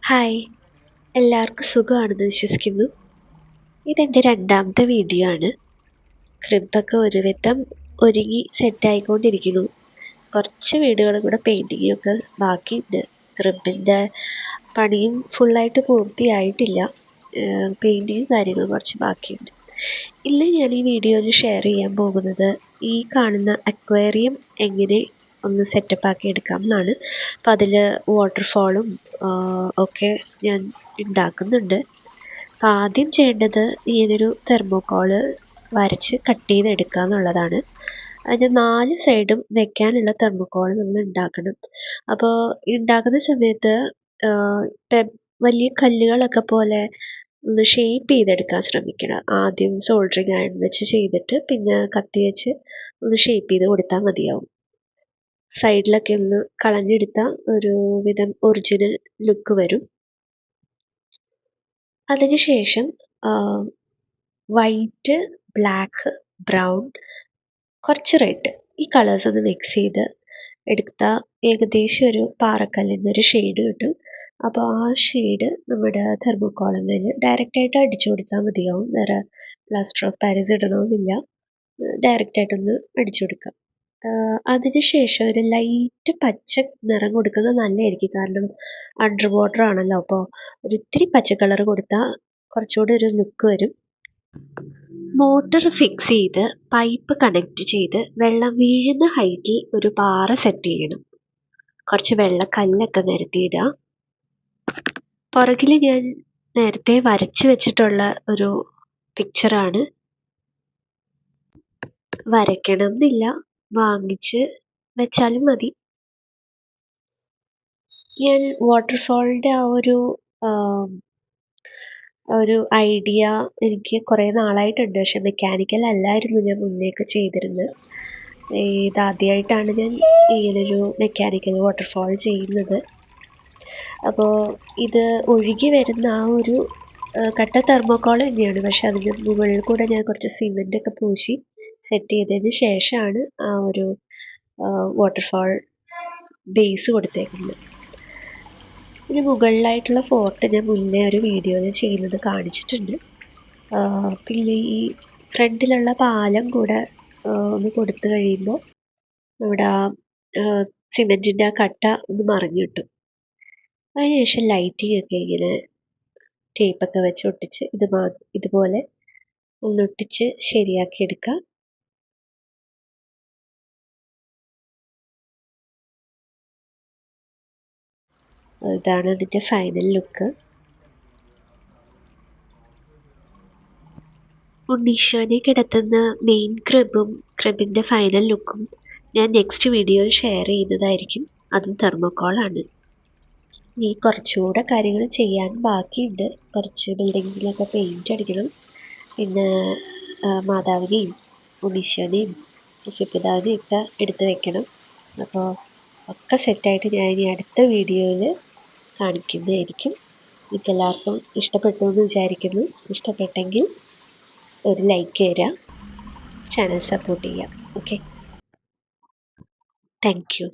Hi, എല്ലാവർക്കും സുഖമാണെന്ന് വിശ്വസിക്കുന്നു. ഇതെൻ്റെ രണ്ടാമത്തെ വീഡിയോ ആണ്. ക്രിബൊക്കെ ഒരുവിധം ഒരുങ്ങി സെറ്റായിക്കൊണ്ടിരിക്കുന്നു. കുറച്ച് വീടുകളും കൂടെ പെയിൻറ്റിങ്ങൊക്കെ ബാക്കിയുണ്ട്. ക്രിബിൻ്റെ പണിയും ഫുള്ളായിട്ട് പൂർത്തിയായിട്ടില്ല. പെയിൻറ്റിങ്ങും കാര്യങ്ങളും കുറച്ച് ബാക്കിയുണ്ട്. ഇന്ന് ഞാൻ ഈ വീഡിയോയിൽ ഷെയർ ചെയ്യാൻ പോകുന്നത് ഈ കാണുന്ന അക്വേറിയം എങ്ങനെ ഒന്ന് സെറ്റപ്പാക്കി എടുക്കാം എന്നാണ്. അപ്പോൾ അതിൽ വാട്ടർഫാളും ഒക്കെ ഞാൻ ഉണ്ടാക്കുന്നുണ്ട്. അപ്പോൾ ആദ്യം ചെയ്യേണ്ടത് ഇങ്ങനൊരു തെർമോക്കോള് വരച്ച് കട്ട് ചെയ്തെടുക്കുക എന്നുള്ളതാണ്. അതിൻ്റെ 4 സൈഡും വെക്കാനുള്ള തെർമോക്കോള് നമ്മൾ ഉണ്ടാക്കണം. അപ്പോൾ ഉണ്ടാക്കുന്ന സമയത്ത് വലിയ കല്ലുകളൊക്കെ പോലെ ഒന്ന് ഷേപ്പ് ചെയ്തെടുക്കാൻ ശ്രമിക്കണം. ആദ്യം സോൾഡറിങ് അയൺ വെച്ച് ചെയ്തിട്ട് പിന്നെ കത്തി വെച്ച് ഒന്ന് ഷേപ്പ് ചെയ്ത് കൊടുത്താൽ മതിയാവും. സൈഡിലൊക്കെ ഒന്ന് കളഞ്ഞെടുത്താൽ ഒരു വിധം ഒറിജിനൽ ലുക്ക് വരും. അതിനുശേഷം വൈറ്റ്, ബ്ലാക്ക്, ബ്രൗൺ, കുറച്ച് റെഡ് ഈ കളേഴ്സ് ഒന്ന് മിക്സ് ചെയ്ത് എടുത്താൽ ഏകദേശം ഒരു പാറക്കല്ലിൻ്റെ ഒരു ഷെയ്ഡ് കിട്ടും. അപ്പോൾ ആ ഷെയ്ഡ് നമ്മുടെ തെർമോക്കോളിൽ ഡയറക്റ്റായിട്ട് അടിച്ചു കൊടുത്താൽ മതിയാവും. വേറെ പ്ലാസ്റ്റർ ഓഫ് പാരീസ് ഇടണമെന്നില്ല, ഡയറക്റ്റായിട്ടൊന്ന് അടിച്ചു കൊടുക്കാം. അതിനുശേഷം ഒരു ലൈറ്റ് പച്ച നിറം കൊടുക്കുന്നത് നല്ലതായിരിക്കും. കാരണം അണ്ടർ വാട്ടർ ആണല്ലോ, അപ്പോൾ ഒരിത്തിരി പച്ച കളർ കൊടുത്താൽ കുറച്ചുകൂടി ഒരു ലുക്ക് വരും. മോട്ടർ ഫിക്സ് ചെയ്ത് പൈപ്പ് കണക്ട് ചെയ്ത് വെള്ളം വീഴുന്ന ഹൈറ്റിൽ ഒരു പാറ സെറ്റ് ചെയ്യണം. കുറച്ച് വെള്ളക്കല്ലൊക്കെ നിരത്തിയിടുക. പുറകിൽ ഞാൻ നേരത്തെ വരച്ച് വെച്ചിട്ടുള്ള ഒരു പിക്ചറാണ്. വരയ്ക്കണം എന്നില്ല, വാങ്ങിച്ച് വെച്ചാലും മതി. ഞാൻ വാട്ടർഫാളിൻ്റെ ആ ഒരു ഐഡിയ എനിക്ക് കുറേ നാളായിട്ടുണ്ട്. പക്ഷെ മെക്കാനിക്കൽ അല്ലായിരുന്നു ഞാൻ മുന്നേയൊക്കെ ചെയ്തിരുന്നത്. ഇതാദ്യമായിട്ടാണ് ഞാൻ ഇങ്ങനൊരു മെക്കാനിക്കൽ വാട്ടർഫാൾ ചെയ്യുന്നത്. അപ്പോൾ ഇത് ഒഴുകി വരുന്ന ആ ഒരു കട്ട തെർമോക്കോൾ തന്നെയാണ്. പക്ഷെ അതിന് മുകളിൽ കൂടെ ഞാൻ കുറച്ച് സിമെൻ്റൊക്കെ പൂശി സെറ്റ് ചെയ്തതിന് ശേഷമാണ് ആ ഒരു വാട്ടർഫാൾ ബേസ് കൊടുത്തേക്കുന്നത്. ഇതിന് മുകളിലായിട്ടുള്ള ഫോർട്ട് ഞാൻ മുന്നേ ഒരു വീഡിയോയിൽ ചെയ്യുന്നത് കാണിച്ചിട്ടുണ്ട്. പിന്നെ ഈ ഫ്രണ്ടിലുള്ള പാലം കൂടെ ഒന്ന് കൊടുത്തു കഴിയുമ്പോൾ നമ്മുടെ ആ സിമെൻറ്റിൻ്റെ ആ കട്ട ഒന്ന് മറിഞ്ഞു കിട്ടും. അതിനുശേഷം ലൈറ്റിംഗ് ഒക്കെ ഇങ്ങനെ ടേപ്പൊക്കെ വെച്ച് ഒട്ടിച്ച് ഇതുപോലെ ഒന്നൊട്ടിച്ച് ശരിയാക്കി എടുക്കാം. ഇതാണ് അതിൻ്റെ ഫൈനൽ ലുക്ക്. ഉണ്ണീശ്വരനെ കിടത്തുന്ന മെയിൻ ക്രിബിൻ്റെ ഫൈനൽ ലുക്കും ഞാൻ നെക്സ്റ്റ് വീഡിയോയിൽ ഷെയർ ചെയ്യുന്നതായിരിക്കും. അതും തെർമോക്കോളാണ്. ഇനി കുറച്ചുകൂടെ കാര്യങ്ങൾ ചെയ്യാൻ ബാക്കിയുണ്ട്. കുറച്ച് ബിൽഡിങ്സിലൊക്കെ പെയിൻറ്റ് അടിക്കണം. പിന്നെ മാതാവിനെയും ഉണ്ണീശ്വരനെയും ശിവപിതാവിനെയും ഒക്കെ എടുത്ത് വെക്കണം. അപ്പോൾ ഒക്കെ സെറ്റായിട്ട് ഞാൻ ഇനി അടുത്ത വീഡിയോയിൽ കാണിക്കുന്നതായിരിക്കും. നിങ്ങൾക്ക് എല്ലാവർക്കും ഇഷ്ടപ്പെട്ടു എന്ന് വിചാരിക്കുന്നു. ഇഷ്ടപ്പെട്ടെങ്കിൽ ഒരു ലൈക്ക് തരാം, ചാനൽ സപ്പോർട്ട് ചെയ്യാം. Okay, thank you.